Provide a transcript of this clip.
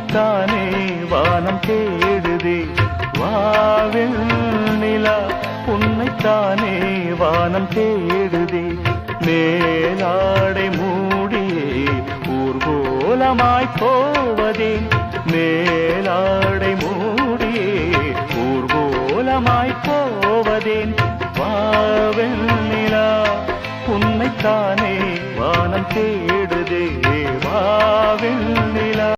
உன்னைத்தானே வானம் தேடுதே வாவில் நிலா உன்னைத்தானே வானம் தேடுதே மேலாடை மூடியே ஊர்கோலமாய் போவதேன் மேலாடை மூடியே ஊர்கோலமாய் போவதேன் வாவில் நிலா உன்னைத்தானே வானம் தேடுதே வாவில் நிலா